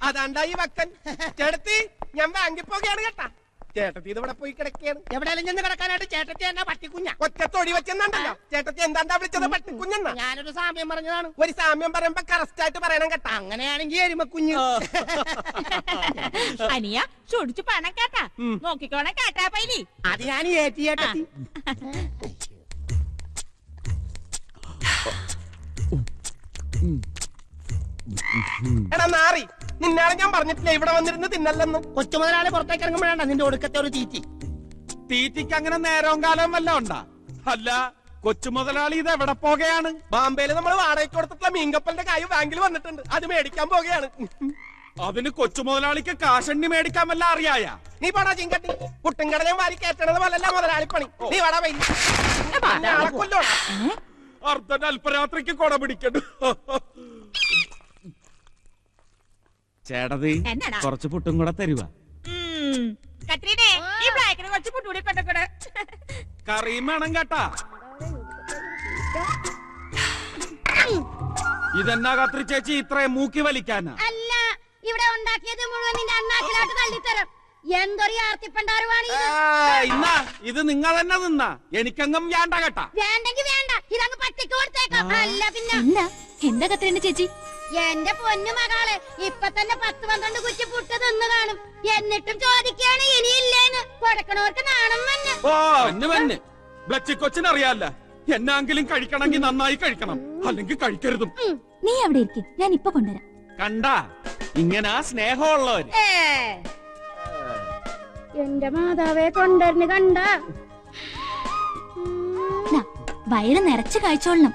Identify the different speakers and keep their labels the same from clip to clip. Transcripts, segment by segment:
Speaker 1: അതാണ്ടായി വക്കൻ. ചേട്ടത്തി ഞാൻ ബാങ്കിൽ പോകുകയാണ് കേട്ടാ. ചേട്ടത്തി ഇതിവിടെ പോയി കിടക്കുകയാണ്.
Speaker 2: എവിടെയാലും ചെന്ന് കിടക്കാനായിട്ട് ചേട്ടത്തി എന്നാ പട്ടിക്കുഞ്ഞ
Speaker 1: ഒറ്റ തൊടി വെച്ചെന്നുണ്ടല്ലോ. ചേട്ടത്തി എന്താണ്ടാ വിളിച്ചത്? പട്ടിക്കുഞ്ഞെന്നാ.
Speaker 2: ഞാനൊരു സാമ്യം പറഞ്ഞതാണ്.
Speaker 1: ഒരു സാമ്യം പറയുമ്പോ കറക്റ്റ് ആയിട്ട് പറയണം കേട്ടാ.
Speaker 2: അങ്ങനെയാണെങ്കിൽ എരുമക്കുഞ്ഞ്.
Speaker 3: അനിയ ചൊടിച്ചു പണം കേട്ടാ. നോക്കിക്കോണേ കേട്ടാ പൈലി.
Speaker 2: അത് ഞാൻ ഏറ്റി ചേട്ടത്തി.
Speaker 1: എടാ നാറി, നിന്നാണ് ഞാൻ പറഞ്ഞിട്ടില്ല ഇവിടെ വന്നിരുന്ന് തിന്നല്ലെന്ന്.
Speaker 2: കൊച്ചു മുതലാളി പുറത്തേക്ക് ഇറങ്ങുമ്പോഴാണ് നിന്റെ ഒടുക്കത്തെ ഒരു തീറ്റി.
Speaker 4: തീറ്റിക്ക് അങ്ങനെ നേരവും കാലം വല്ല ഉണ്ടാ? അല്ല, കൊച്ചു മുതലാളി ഇത് എവിടെ പോകുകയാണ്?
Speaker 1: ബാംബെയില് നമ്മൾ വാടകയ്ക്ക് കൊടുത്തിട്ടുള്ള മീൻകപ്പലിന്റെ കായ് ബാങ്കിൽ വന്നിട്ടുണ്ട്. അത് മേടിക്കാൻ പോകുകയാണ്.
Speaker 4: അതിന് കൊച്ചു മുതലാളിക്ക് കാശണ്ണി മേടിക്കാൻ വല്ല അറിയായ?
Speaker 1: നീ പാടാ ചിങ്കട്ടി. പുട്ടുംകടലയും വാരി കയറ്റണത് പോലല്ല മുതലാളിപ്പണി. നീ വാടാ വൈകി കൊല്ലോടാ.
Speaker 4: അർദ്ധൻ അല്പരാത്രിക്ക് കൊട പിടിക്കണ്ടു. ചേട്ടതി കുറച്ച് പുട്ടും കൂടെ തരുവാ. കറിയും വേണം കേട്ടാ. ഇതെന്നാ കത്രി ചേച്ചി ഇത്രയും മൂക്കി വലിക്കാനാ?
Speaker 5: അല്ല, ഇവിടെ ഉണ്ടാക്കിയത് മുഴുവൻ നിന്റെ അണ്ണാക്കിലോട്ട് തള്ളിത്തരം. എന്തൊരു ആർത്തിപ്പണ്ടാറുവാണ്
Speaker 4: ഇന്നാ ഇത് നിങ്ങൾ തന്നെ നിന്നാ. എനിക്കങ്ങും വേണ്ട കേട്ടാ.
Speaker 5: വേണ്ടെങ്കി വേണ്ട, ഇതങ്ങ് പട്ടിക്ക് കൊടുത്തേക്കാം. അല്ല പിന്നെ
Speaker 3: എന്താ കത്രീന്റെ ചേച്ചി?
Speaker 5: എന്റെ പൊന്നു മകളെ, ഇപ്പൊ തന്നെ 10-12 കുറ്റി പുട്ട് തിന്നു കാണും. എന്നിട്ടും ചോദിക്കാണ് ഇനിയില്ലേന്ന്. കൊടുക്കണവർക്ക് നാണം വന്ന്.
Speaker 4: ഓ വന്ന് ബ്ലച്ചി കൊച്ചിനറിയാല്ല. എന്നാങ്കിലും കഴിക്കണമെങ്കിൽ നന്നായി കഴിക്കണം, അല്ലെങ്കിൽ കഴിക്കരുതും.
Speaker 3: നീ അവിടെ ഇരിക്കും, ഞാൻ ഇപ്പൊ കൊണ്ടുവരാം.
Speaker 4: കണ്ടാ ഇങ്ങനെ സ്നേഹമുള്ളവര്.
Speaker 5: എന്റെ മാതാവെ കൊണ്ടുവരുന്നു കണ്ട.
Speaker 3: വയറ് നിറച്ച് കഴിച്ചോളണം,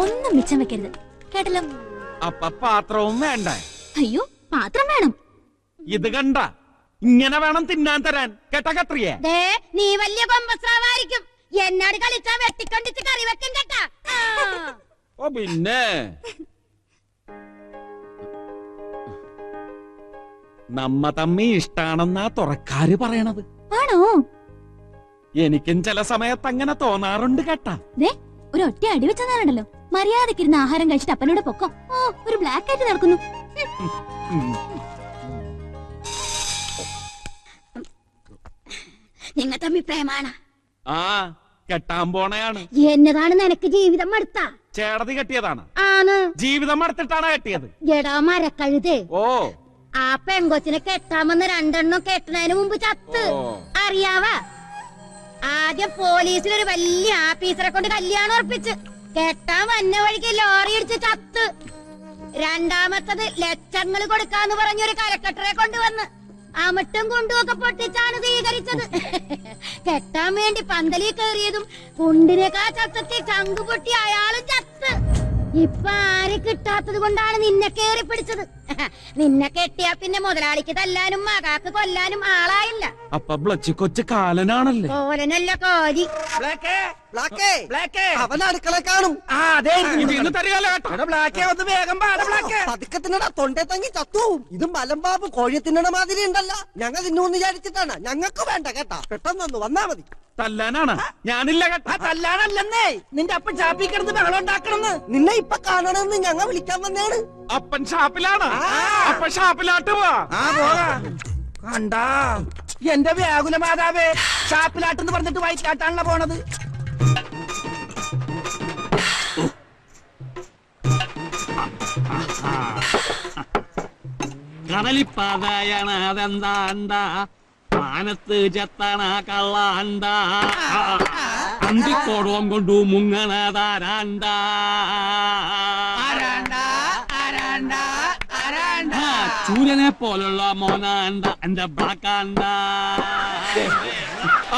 Speaker 3: ഒന്നും മിച്ചം വെക്കരുത് കേട്ടല്ലോ.
Speaker 4: അപ്പൊ പാത്രവും വേണ്ട?
Speaker 3: അയ്യോ, പാത്രം വേണം.
Speaker 4: ഇത് കണ്ട ഇങ്ങനെ വേണം തിന്നാൻ തരാൻ കേട്ടാ കത്രിയെ.
Speaker 5: നീ വലിയ കൊമ്പസ്രാവായിരിക്കും. എന്നോട് കളിച്ചാ വെട്ടിക്കൊണ്ടിച്ച് കറി വെക്കും കേട്ടാ.
Speaker 4: ഓ പിന്നെ നമ്മ തമ്മി ഇഷ്ടാണെന്നാ തുറക്കാര് പറയണത്.
Speaker 3: ആണോ?
Speaker 4: എനിക്കും ചില സമയത്ത് അങ്ങനെ തോന്നാറുണ്ട് കേട്ടാ.
Speaker 3: ഒരു ഒറ്റ അടി വെച്ചാണല്ലോ. മര്യാദക്കിരുന്ന് ആഹാരം കഴിച്ചിട്ട് അപ്പനോട് പൊക്കം. ഓ, ഒരു ബ്ലാക്ക് ആയിട്ട് നടക്കുന്നു.
Speaker 5: നിങ്ങൾ തമ്മിൽ പ്രേമാണ്.
Speaker 4: ആ, കെട്ടാൻ പോണയാണ്.
Speaker 5: എന്നതാണ് നിനക്ക് ജീവിതം മടുത്ത?
Speaker 4: ചേടതി കെട്ടിയതാണ്.
Speaker 5: ആണ്.
Speaker 4: ജീവിതം മടുത്തിട്ടാണ് കെട്ടിയത്.
Speaker 5: എടാ മരക്കഴുതേ,
Speaker 4: ഓ
Speaker 5: ആ പെങ്കൊച്ചിനെ കെട്ടാമെന്ന് 2 എണ്ണം കെട്ടുന്നതിന് മുമ്പ് ചത്ത്. അറിയാവാ? ആദ്യം പോലീസിലൊരു വലിയ ആഫീസറെ കൊണ്ട് കല്യാണം ഉറപ്പിച്ച് കെട്ടാൻ വന്ന വഴിക്ക് ലോറി ഇടിച്ച് ചത്ത്. രണ്ടാമത്തത് ലക്ഷങ്ങൾ കൊടുക്കാന്ന് പറഞ്ഞൊരു കലക്കട്ടറെ കൊണ്ടുവന്ന് അമിട്ടും കുണ്ടുമൊക്കെ പൊട്ടിച്ചാണ് സ്വീകരിച്ചത്. കെട്ടാൻ വേണ്ടി പന്തലിൽ കയറിയതും കുണ്ടിനേക്കാ ചത്തത്തി ചങ്കു പൊട്ടി അയാളും ചത്ത്. ഇപ്പൊ ആരെ കിട്ടാത്തത് കൊണ്ടാണ് നിന്നെ കേറി പിടിച്ചത്. നിന്നെ കെട്ടിയാ പിന്നെ മുതലാളിക്ക് തല്ലാനും മകാക്ക് കൊല്ലാനും ആളായില്ല.
Speaker 4: അപ്പൊ ബ്ലച്ചി കൊച്ചു കാലനാണല്ലേ?
Speaker 5: കോലനല്ല കോലി.
Speaker 2: അവൻ അടുക്കള കാണും.
Speaker 1: വേഗം
Speaker 2: പതുക്കെ തിന്നടാ, തൊണ്ടേ തങ്ങി ചത്തുവും. ഇത് മലമ്പാമ്പ് കോഴി തിന്നണ മാതിരി ഉണ്ടല്ല. ഞങ്ങൾ തിന്നൂന്ന് വിചാരിച്ചിട്ടാണ്. ഞങ്ങൾക്ക് വേണ്ട കേട്ടാ. പെട്ടെന്നൊന്ന് വന്നാ മതി.
Speaker 4: തല്ലാനാണ്? ഞാനില്ല കേട്ടാ.
Speaker 2: തല്ലാനല്ലെന്നേ, നിന്റെ അപ്പൻ ഷാപ്പിൽ കിടന്ന് ബഹളം ഉണ്ടാക്കണെന്ന്. നിന്നെ ഇപ്പൊ കാണണമെന്ന് ഞങ്ങൾ വിളിക്കാൻ വന്നേണ്.
Speaker 4: അപ്പൻ ഷാപ്പിലാണ്? അപ്പൻ ഷാപ്പിലാട്ട് പോവാ.
Speaker 2: കണ്ടാ എന്റെ വ്യാകുല മാതാവേ, ഷാപ്പിലാട്ടെന്ന് പറഞ്ഞിട്ട് വയറ്റിലാട്ടാണല്ലോ പോണത്.
Speaker 6: കടലിപ്പാതയണ അതെന്താ മാനത്ത് ചെത്തണ കള്ളാണ്ട അന്തിക്കോടവും കൊണ്ടു മുങ്ങണതാരാണ്ട ചൂരനെ പോലുള്ള മോനാണ്ട എന്റെ ബ്ലാക്കാണ്ട.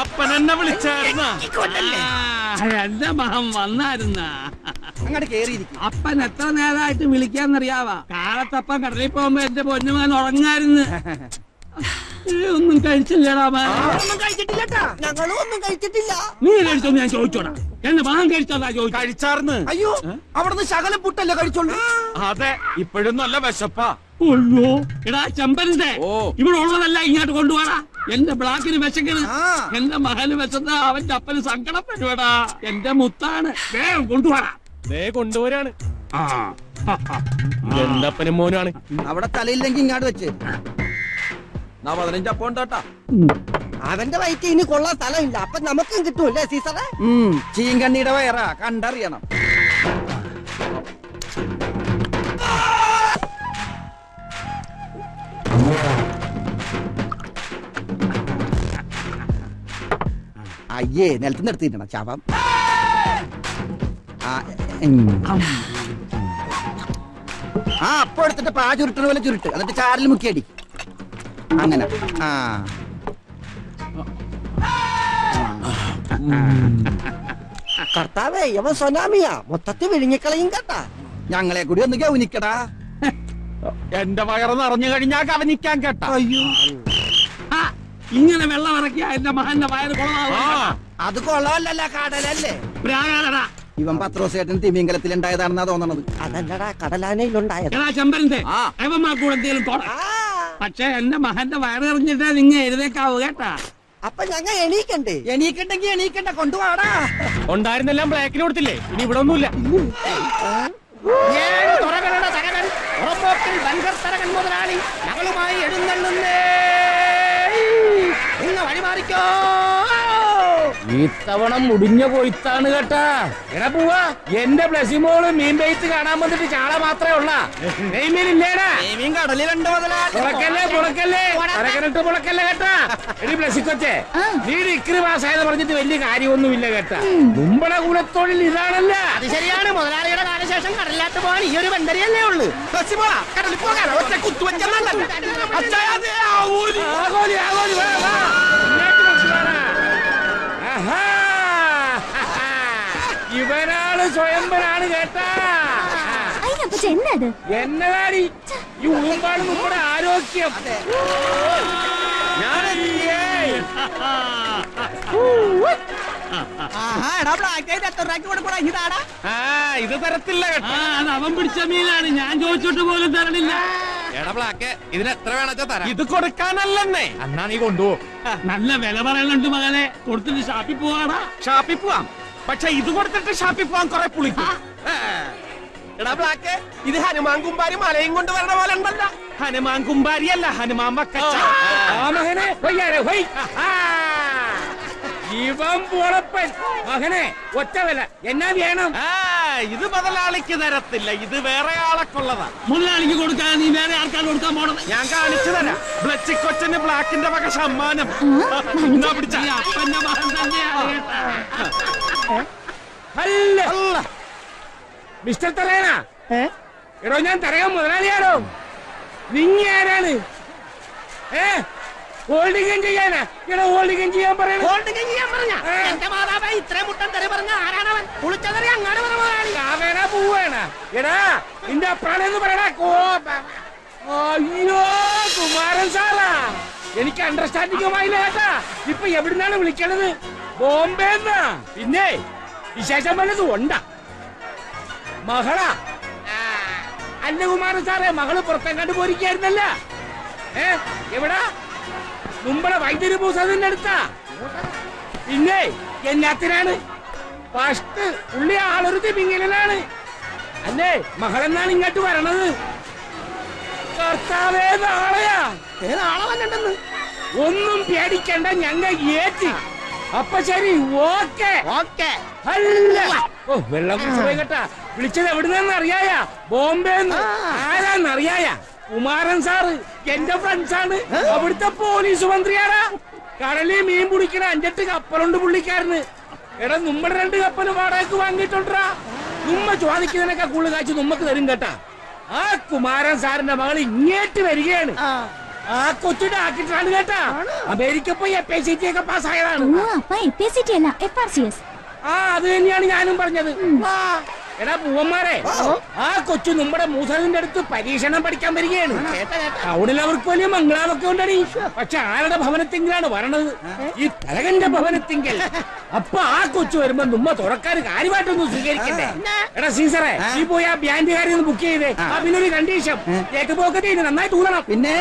Speaker 4: അപ്പൻ എന്നെ വിളിച്ചായിരുന്ന?
Speaker 6: എന്റെ മഹം വന്നായിരുന്ന.
Speaker 2: അങ്ങോട്ട് കേറിയിരിക്കും.
Speaker 6: അപ്പൻ എത്ര നേരമായിട്ട് വിളിക്കാന്നറിയാവാ? കാലത്തപ്പൻ കടലിൽ പോകുമ്പോ എന്റെ പൊന്നുമാൻ ഉറങ്ങായിരുന്നു. ഒന്നും കഴിച്ചില്ലടാ.
Speaker 2: ഞങ്ങളും ഒന്നും കഴിച്ചിട്ടില്ല.
Speaker 6: നീ കഴിച്ചോന്ന് ഞാൻ ചോദിച്ചോടാ. എന്നെ മഹം കഴിച്ചോടാ ചോദിച്ചു.
Speaker 4: കഴിച്ചാർന്ന്.
Speaker 2: അയ്യോ, അവിടുന്ന് ശകലം പുട്ടല്ലേ കഴിച്ചോളൂ.
Speaker 4: അതെ, ഇപ്പോഴും നല്ല വിശപ്പാ.
Speaker 6: അയ്യോ എടാ ചെമ്പരന്റെ, ഇവിടെ ഉള്ളതല്ല ഇങ്ങോട്ട് കൊണ്ടുപോടാ. എന്റെ ബ്ലാക്കിന് വിശക്കണ്, എന്റെ മകന് വിശന്ന അവന്റെ അപ്പന് സങ്കടം വരുവടാ. എന്റെ മുത്താണ്, വേഗം കൊണ്ടുപോടാ.
Speaker 1: കൊണ്ടുപോരാണ്.
Speaker 6: ആ
Speaker 1: എന്തപ്പനും മോനാണ്.
Speaker 2: അവിടെ തലയില്ലെങ്കിൽ ഇങ്ങാട് വെച്ച്
Speaker 4: 15 അപ്പം ഉണ്ടാട്ടാ.
Speaker 2: അവന്റെ വയറ്റ് ഇനി കൊള്ളാൻ സ്ഥലമില്ല. അപ്പൊ നമുക്കും കിട്ടൂല്ലേ സീസറെ?
Speaker 7: ചീങ്കണ്ണിയുടെ വയറാ കണ്ടറിയണം. അയ്യേ നിലത്ത് നിർത്തിയിട്ടാണ് ശവം. അപ്പൊ എടുത്തിട്ട് പാ ചുരുട്ടുന്ന പോലെ ചുരുട്ട്, എന്നിട്ട് ചാറിൽ മുക്കിയടി. അങ്ങനെ
Speaker 2: കർത്താവേ അവൻ സൊനാമിയാ, മൊത്തത്തിൽ വിഴുങ്ങിക്കളയും കേട്ടാ.
Speaker 7: ഞങ്ങളെ കൂടി ഒന്ന് ഗൗനിക്കടാ.
Speaker 4: എന്റെ വയറ് നിറഞ്ഞു കഴിഞ്ഞാൽ കവനിക്കാൻ കേട്ടാ.
Speaker 6: ഇങ്ങനെ വെള്ളം ഇറക്കിയ എന്റെ മകന്റെ വയറ് കൊള്ളാം.
Speaker 7: അത് കൊള്ളാമല്ല, കടലല്ലേ.
Speaker 6: പ്രാകാരടാ
Speaker 7: ഇവൻ പത്രോസേട്ടൻ തിമിംഗലത്തിലുണ്ടായതാണെന്നാ തോന്നണത്.
Speaker 2: അതല്ലടാ കടലാനയിലുണ്ടായത്.
Speaker 6: എടാ ചെമ്പരന്റെ അവന്മാർക്കൂടെ എന്തെങ്കിലും തോട. പക്ഷെ എന്റെ മകന്റെ വയറ് എറിഞ്ഞിട്ടാ നിങ്ങൾ എഴുതേക്കാവൂ കേട്ടാ.
Speaker 2: അപ്പൊ ഞങ്ങൾ എണീക്കണ്ടേ?
Speaker 7: എണീക്കണ്ടെങ്കി എണീക്കണ്ട, കൊണ്ടുപോടാ.
Speaker 1: ഉണ്ടായിരുന്നെല്ലാം ബ്ലാക്കിന് കൊടുത്തില്ലേ? ഇനി ഇവിടെ ഒന്നുമില്ല.
Speaker 2: 7 തുറകളുടെ തരകൻ ഉറപ്പോക്കിൽ ബൻഗർ തരകൻ മുതലാളി ഞങ്ങളുമായി എഴുന്നള്ളുന്നേ. ഇന്ന് വഴിമാറിക്കോ.
Speaker 1: ഇത്തവണ മുടിഞ്ഞ കൊയ്ത്താണ് കേട്ടാ. എടാ പോവാ, എന്റെ ബ്ലസിമോള് മീൻ പെയ്ത്ത് കാണാൻ വന്നിട്ട് ചാള മാത്രമേ ഉള്ള. നെയ്മീനില്ലേടാ?
Speaker 2: മീൻ കടലിലുണ്ട് മുതലാളി.
Speaker 1: പുളക്കല്ലേ തരകനിട്ട് പുളക്കല്ലേ കേട്ടാ. എടി ബ്ലസിക്കൊച്ചേ, നീ ഡിഗ്രി പാസ്സായെന്ന് പറഞ്ഞിട്ട് വലിയ കാര്യമൊന്നുമില്ല കേട്ടാ. മുമ്പളെ കൂടത്തൊഴിൽ ഇതാണല്ല.
Speaker 2: അത് ശരിയാണ്. മുതലാളിയുടെ കാലശേഷം കടലിലാട്ട് പോകാൻ ഈ ഒരു ബന്ധരിയല്ലേ ഉള്ളൂ. കടലിൽ പോകാൻ ഒറ്റ
Speaker 1: ഇവനാണ് സ്വയംവനാണ് കേട്ടാ.
Speaker 3: എന്നത്
Speaker 1: എന്നതാടി ഈ ഊമ്പാണ് നമ്മുടെ ആരോഗ്യം. ഇത് തരത്തില്ല കേട്ടോ.
Speaker 6: അത് അവൻ പിടിച്ച മീനാണ്, ഞാൻ ചോദിച്ചിട്ട് പോലും തരണില്ല.
Speaker 1: എടാ ബ്ലാക്ക്, ഇതിന് എത്ര വേണച്ചാ തരാം. ഇത് കൊടുക്കാനല്ലെന്നേ. എന്നാ നീ കൊണ്ടുപോ.
Speaker 6: നല്ല വില പറയലുണ്ട് മകനെ. കൊടുത്തിട്ട് ഷാപ്പിൽ പോവാടാ.
Speaker 4: ഷാപ്പിൽ പോവാം, പക്ഷെ ഇത് കൊടുത്തിട്ട് ഷാപ്പിൽ പോവാൻ കുറെ പുളിക്കും.
Speaker 1: എടാ ബ്ലാക്ക്, ഇത് ഹനുമാൻ കുമ്പാരി മലയും കൊണ്ട് വരണ പോലെ ഉണ്ടല്ലോ.
Speaker 4: ഹനുമാൻ കുമ്പാരിയല്ല, ഹനുമാൻ മക്കച്ച.
Speaker 1: മകനെ
Speaker 4: ഇവൻ പൊളപ്പൻ. മകനെ ഒറ്റ വില എന്നാ വേണം? ഇത് മുതലാളിക്ക് തരത്തില്ല, ഇത് വേറെ ആളൊക്കെള്ളതാ.
Speaker 6: മുതലാളിക്ക് കൊടുക്കാൻ നീ വേറെ ആൾക്കാർ കൊടുക്കാൻ പോണത്.
Speaker 4: ഞാൻ കാണിച്ചു തരാം. ബ്ലച്ചിക്കൊച്ചന് ബ്ലാക്കിന്റെ വക സമ്മാനം. പിടിച്ച
Speaker 6: അപ്പന്റെ മകൻ തന്നെയാണ്
Speaker 4: അല്ല മിസ്റ്റർ തലേന. എടോ ഞാൻ തരയാൻ മുതലാളിയാണോ? നിങ്ങ ആരാണ്? ഹോൾഡിംഗ് ചെയ്യാനാ? എടോ ഹോൾഡിംഗ് ചെയ്യാൻ പറയണ.
Speaker 2: എന്റെ മാതാവ് ഇത്രയും മുട്ടൻ തെറി പറഞ്ഞ ആരാണവൻ? കുളിച്ചതറി അങ്ങാട്
Speaker 4: കാവേന പോവാണ. എടാ നിന്റെ അപ്രാണെന്ന് പറയടാ. അയ്യോ കുമാരൻ സാറാ, എനിക്ക് അണ്ടർസ്റ്റാൻഡിംഗുമായില്ല കേട്ടാ. ഇപ്പൊ എവിടുന്നാണ് വിളിക്കണത്? ബോംബെന്നാ. പിന്നെ വിശേഷം വല്ലതും ഉണ്ടാ? മകളാ? അല്ല കുമാരൻ സാറേ, മകള് പുറത്തെങ്ങാണ്ട് പോയിരിക്കായിരുന്നല്ല. എവിടാ? മുമ്പളെ വൈദ്യുതി പൂസതിന്റെ അടുത്താ. പിന്നെ എന്നാത്തിനാണ്? ഫസ്റ്റ് പുള്ളി ആളൊരു തിമിങ്ങലാണ് അല്ലേ? മകളെന്നാണ് ഇങ്ങോട്ട് വരണത്. കർത്താവേ, നാളെയാ?
Speaker 2: നാളെ വന്നിട്ടെന്ന്
Speaker 4: ഒന്നും പേടിക്കണ്ട, ഞങ്ങൾ ഏറ്റി. അപ്പൊ ശരി, ഓക്കെ
Speaker 2: ഓക്കെ.
Speaker 4: അല്ല വെള്ളം കുടിച്ചു പോയി കേട്ടാ. വിളിച്ചത് എവിടുന്നെന്ന് അറിയായ? ബോംബെന്ന്. ആരാന്നറിയായ? കുമാരൻ സാറ് എന്റെ ഫ്രണ്ട്സാണ്. അവിടുത്തെ പോലീസ് മന്ത്രിയാടാ. കടലിൽ മീൻ പിടിക്കണ 5-8 കപ്പലുണ്ട് പുള്ളിക്കാരന്. എടാ നമ്മുടെ 2 കപ്പല് വാടകയ്ക്ക് വാങ്ങിയിട്ടുണ്ടാ. നമ്മ ചോദിക്കുന്നതിനൊക്കെ കൂടുതൽ കാഴ്ച നമ്മക്ക് തരും കേട്ടാ. ആ കുമാരൻ സാറിന്റെ മകൾ ഇങ്ങേറ്റ് വരികയാണ്. ആ കൊച്ചിട്ട് ആക്കിട്ടാണ് കേട്ടാ. അമേരിക്ക പോയി FACT ഒക്കെ പാസ്സായതാണ്. അത് തന്നെയാണ് ഞാനും പറഞ്ഞത്. എടാ പൂവന്മാരെ, ആ കൊച്ചു നമ്മുടെ മൂസലിന്റെ അടുത്ത് പരീക്ഷണം പഠിക്കാൻ വരികയാണ്. ടൗണിൽ അവർക്ക് വലിയ മംഗളാവൊക്കെ ഉണ്ടടി. പക്ഷെ ആരുടെ ഭവനത്തിങ്കിലാണ് വരണത്? ഈ തരകന്റെ ഭവനത്തിങ്കൽ. അപ്പൊ ആ കൊച്ചു വരുമ്പോ നമ്മ തുറക്കാൻ കാര്യമായിട്ടൊന്നും സ്വീകരിക്കണ്ടേ? എടാ സീസറെ, നീ പോയി ആ ബാൻഡുകാരി ഒന്ന് ബുക്ക് ചെയ്തേ. പിന്നൊരു കണ്ടീഷൻ, കേക്ക് നന്നായിട്ട് ഊതണം. പിന്നെ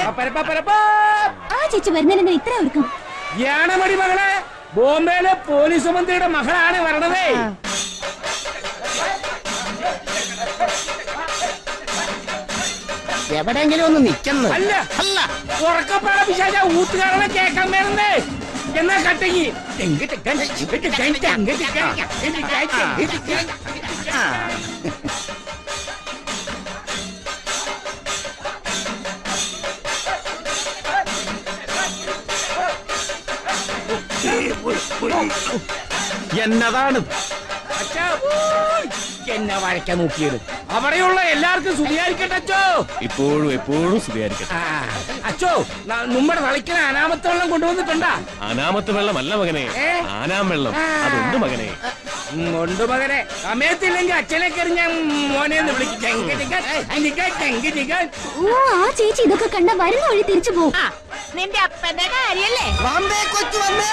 Speaker 4: യാണമടി മകളെ, ബോംബെയിലെ പോലീസ് മന്ത്രിയുടെ മകളാണ് വരണതേ.
Speaker 7: എവിടെയെങ്കിലും ഒന്ന് നിക്കുന്നു.
Speaker 4: അല്ല
Speaker 7: അല്ല
Speaker 4: ഉറക്കപ്പാട പിശാച ഊത്തുകാരനെ കേൾക്കാൻ വേണമെന്നേ. എന്നാ കട്ടങ്ങി
Speaker 1: എന്നതാണ്
Speaker 4: അച്ഛാ എന്നെ വരയ്ക്കാൻ നോക്കിയത്. അവിടെയുള്ള എല്ലാവർക്കും സ്തുതിയായിരിക്കട്ടെ അച്ചോ.
Speaker 1: ഇപ്പോഴും എപ്പോഴും സ്തുതിയായിരിക്കട്ടെ.
Speaker 4: അച്ചോ നമ്മുടെ തളിക്കണ അനാമത്തെ വെള്ളം കൊണ്ടുവന്നിട്ടുണ്ടാ?
Speaker 1: അനാമത്ത് വെള്ളമല്ല മകനെ, ആനാം വെള്ളം. അതുണ്ട് മകനെ.
Speaker 4: ഉണ്ട് മകനെ. സമയത്തില്ലെങ്കിൽ അച്ഛനെ കയറി ഞാൻ മോനെ വിളിക്കും.
Speaker 3: ഓ ആ ചേച്ചി ഇതൊക്കെ കണ്ട വരുന്ന വഴി തിരിച്ചു പോകും.
Speaker 5: നിന്റെ അപ്പന്റെ കാര്യല്ലേ?
Speaker 2: ബാംബെ കൊച്ചു വന്നേ.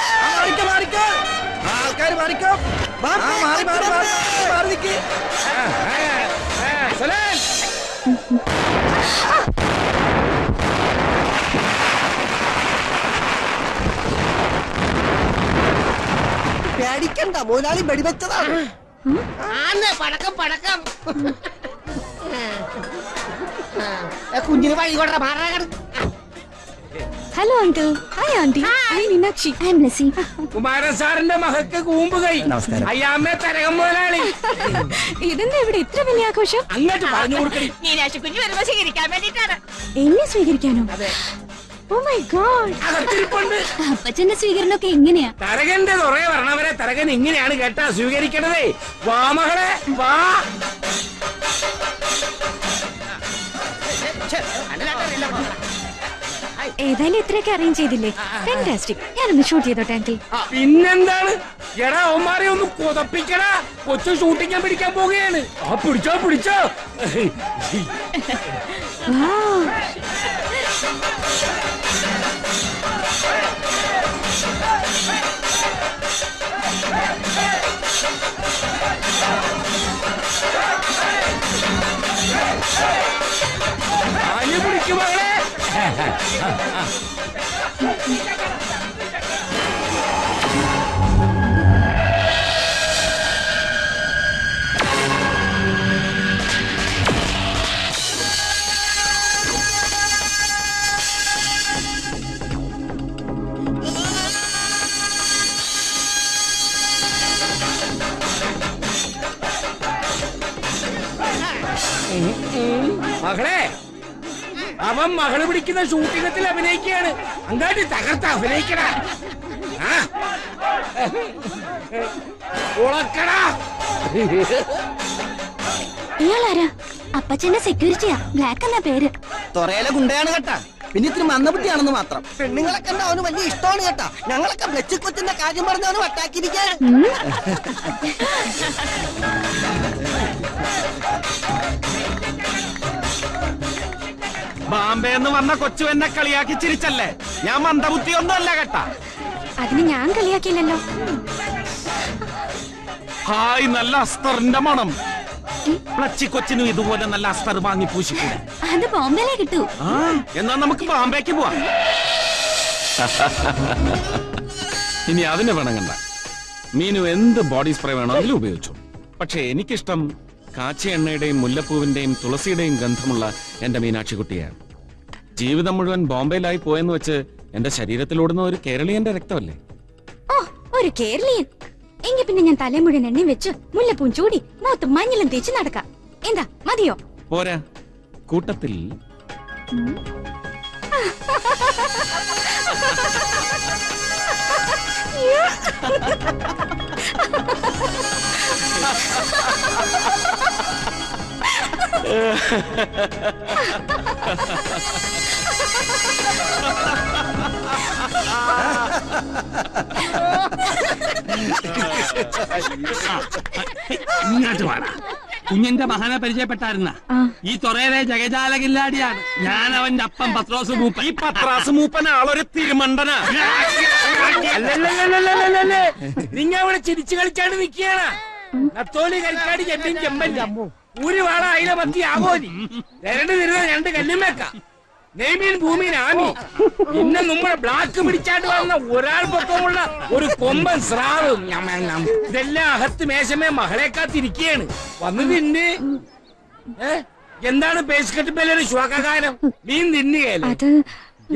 Speaker 7: ആൾക്കാർ മാറിക്കോ. മാറി നിൽക്ക്.
Speaker 2: പേടിക്കണ്ട, മുതലാളി വെടിവെച്ചതാണ്.
Speaker 5: പടക്കം പടക്കം. കുഞ്ഞിന് വഴി കൊണ്ട മാറാകണം.
Speaker 3: Hello uncle. Hi aunty. Hi Meenakshi. I am Blessy.
Speaker 4: Kumaran സാറിന്റെ മകൾക്ക് കൂമ്പ് കൈ. അയ്യാമ്മേ തരകം മുതലാളി.
Speaker 3: ഇതെന്താ ഇവിടെ ഇത്ര വലിയ ആഘോഷം?
Speaker 4: അങ്ങോട്ട് പറഞ്ഞു കൊടുക്കണി.
Speaker 5: മീനാക്ഷി കുഞ്ഞു വരുമ്പോ സ്വീകരിക്കാൻ വേണ്ടിട്ടാണ്.
Speaker 3: എന്നെ സ്വീകരിക്കാനോ? Oh my God.
Speaker 4: അകത്തിരിപ്പുണ്ട്.
Speaker 3: അപ്പച്ചന്റെ സ്വീകരണമൊക്കെ എങ്ങനെയാ?
Speaker 4: തരകന്റെ തുറയെ വരണവരെ തരകൻ ഇങ്ങനെയാണ് കേട്ടാ സ്വീകരിക്കണതേ. വാ മകളെ വാ.
Speaker 3: ഏതായാലും ഇത്രയൊക്കെ അറേഞ്ച് ചെയ്തില്ലേ? ഫാന്റാസ്റ്റിക്. ഞാനൊന്ന് ഷൂട്ട് ചെയ്തോട്ടെ അങ്കിൾ.
Speaker 4: പിന്നെന്താണ്? എടാ അവന്മാരെ ഒന്ന് കൊതപ്പിക്കടാ. കൊച്ചു ഷൂട്ടിക്കാൻ പിടിക്കാൻ പോവുകയാണ്. പിടിച്ചോ പിടിച്ചോ. പിടിക്കും മകളെ. മകളെ അവൻ മകള് പിടിക്കുന്ന ഷൂട്ടിംഗത്തിൽ അഭിനയിക്കുകയാണ്. അങ്ങാട്ടി തകർത്ത് അഭിനയിക്കടാ. ഉളക്കടാ.
Speaker 3: ഇയാളാരാ? അപ്പച്ചന്റെ സെക്യൂരിറ്റിയാ. ബ്ലാക്ക് എന്നാ പേര്.
Speaker 7: തൊറയിലെ ഗുണ്ടയാണ് കേട്ടാ. പിന്നെ ഇത്തിരി മന്ദബുദ്ധിയാണെന്ന് മാത്രം.
Speaker 2: പെണ്ണുങ്ങളെ കണ്ട അവന് വലിയ ഇഷ്ടമാണ് കേട്ടാ. ഞങ്ങളൊക്കെ ബ്ലച്ചി കൊച്ചിന്റെ കാര്യം പറഞ്ഞവന് വട്ടാക്കിയിരിക്കാൻ.
Speaker 1: ബാംബെ എന്ന് വന്ന കൊച്ചു എന്നെ കളിയാക്കി ചിരിച്ചല്ലേ? ഞാൻ മന്ദബുദ്ധിയൊന്നും അല്ല കേട്ടാ.
Speaker 3: അതിന് ഞാൻ കളിയാക്കിയില്ലല്ലോ.
Speaker 1: ഹായ്, നല്ല അസ്തറിന്റെ മണം. പ്ലച്ചി കൊച്ചിനും ഇതുപോലെ നല്ല അസ്തർ വാങ്ങി പൂശിക്കൂടെ?
Speaker 3: അത് ബോംബെയിലേ കിട്ടൂ.
Speaker 1: എന്നാ നമുക്ക് ബാംബേക്ക് പോവാം. ഇനി അതിന് വേണമെങ്കിൽ മീനു എന്ത് ബോഡി സ്പ്രേ വേണമെങ്കിലും ഉപയോഗിച്ചു. പക്ഷെ എനിക്കിഷ്ടം കാച്ചി എണ്ണയുടെയും മുല്ലപ്പൂവിന്റെയും തുളസിയുടെയും ഗന്ധമുള്ള എന്റെ മീനാക്ഷി കുട്ടിയാണ്. ജീവിതം മുഴുവൻ ബോംബെയിലായി പോയെന്ന് വെച്ച് എന്റെ ശരീരത്തിലോടുന്ന ഒരു കേരളീയന്റെ രക്തമല്ലേ?
Speaker 3: ഓ, ഒരു കേരളീയൻ. എങ്കിൽ പിന്നെ ഞാൻ തലേ മുഴുവൻ എണ്ണയും വെച്ച് മുല്ലപ്പൂം ചൂടി മുഖത്ത് മഞ്ഞളും തേച്ച് നടക്കാം. എന്താ മതിയോ?
Speaker 1: പോരാ, കൂട്ടത്തിൽ
Speaker 6: ഇങ്ങോട്ട് വേണ. കുഞ്ഞിന്റെ മകനെ പരിചയപ്പെട്ടായിരുന്ന ഈ തൊറയിലെ ജഗജാലകില്ലാടിയാണ്. ഞാൻ അവന്റെ അപ്പം പത്രോസ് മൂപ്പൻ.
Speaker 1: ഈ പത്രാസ് മൂപ്പൻ ആളൊരു തിരുമണ്ടനാ.
Speaker 4: അല്ലല്ലല്ലല്ലല്ലല്ലേ, നിങ്ങ അവിടെ ചിരിച്ചു കളിച്ചാണ്ട് നിൽക്കുകയാണ്. നത്തോലി കളിക്കാടി ചെമ്പിൻ ചെമ്പൻ ഒരു വാള അയില മത്തി ആകോലി രണ്ട് തിരുന്ന രണ്ട് കല്ലുമേക്ക നെയ്മീൻ ഭൂമിയിൽ ആമി പിന്നെ നമ്മുടെ ബ്ലാക്ക് പിടിച്ചാണ്ട് വന്ന ഒരാൾ പൊക്കമുള്ള ഒരു കൊമ്പൻ സ്രാവ്. ഇതെല്ലാം അകത്ത് മേശമേ മകളെ കാത്തിരിക്കുകയാണ്. വന്ന് തിന്ന് എന്താണ് പേസ്കറ്റ് ബെല്ലൊരു ശ്വാസകാരം? മീൻ തിന്നുകയല്ലേ?
Speaker 3: അത്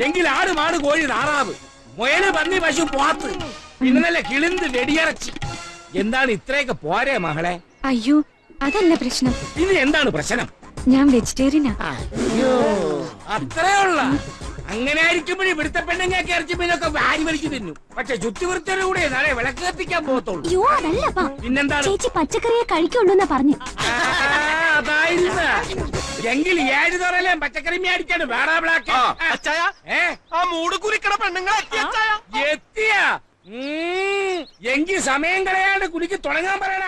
Speaker 4: എങ്കിൽ ആട് മാട് കോഴി താറാവ് മുയല് പന്നി പശു പോത്ത് പിന്നെ നല്ല കിളിന്ത് വെടിയിറച്ചി എന്താണ് ഇത്രയൊക്കെ പോരെ മകളെ?
Speaker 3: അയ്യോ അതല്ല പ്രശ്നം.
Speaker 4: ഇത് എന്താണ് പ്രശ്നം?
Speaker 3: ഞാൻ വെജിറ്റേറിയനാ.
Speaker 4: അത്രേ ഉള്ള അങ്ങനെ ആയിരിക്കുമ്പോഴേ ഇവിടുത്തെ പെണ്ണുങ്ങൾക്ക് ഇറച്ചി മീനൊക്കെ വാരി വലിച്ചു തിന്നു. പക്ഷെ ചുറ്റുവൃത്തിയുടെ കൂടെ നാളെ വിളക്ക് കത്തിക്കാൻ പോകത്തുള്ളൂ.
Speaker 3: അയ്യോ അതല്ലപ്പാ,
Speaker 4: പിന്നെന്താണ്?
Speaker 3: ചേച്ചി പച്ചക്കറിയെ കഴിക്കുള്ളൂ എന്നാ പറഞ്ഞു.
Speaker 4: അതായിരുന്ന എങ്കിൽ 7 തുറയിലെ പച്ചക്കറി മേടിക്കാണ് വേറെ ബ്ലാക്ക്.
Speaker 1: ആ മൂട് കുലിക്കണ പെണ്ണുങ്ങളെ
Speaker 4: എത്തിയ എങ്കിൽ സമയം കളയാണ്ട് കുലിക്ക് തുടങ്ങാൻ പറയണ.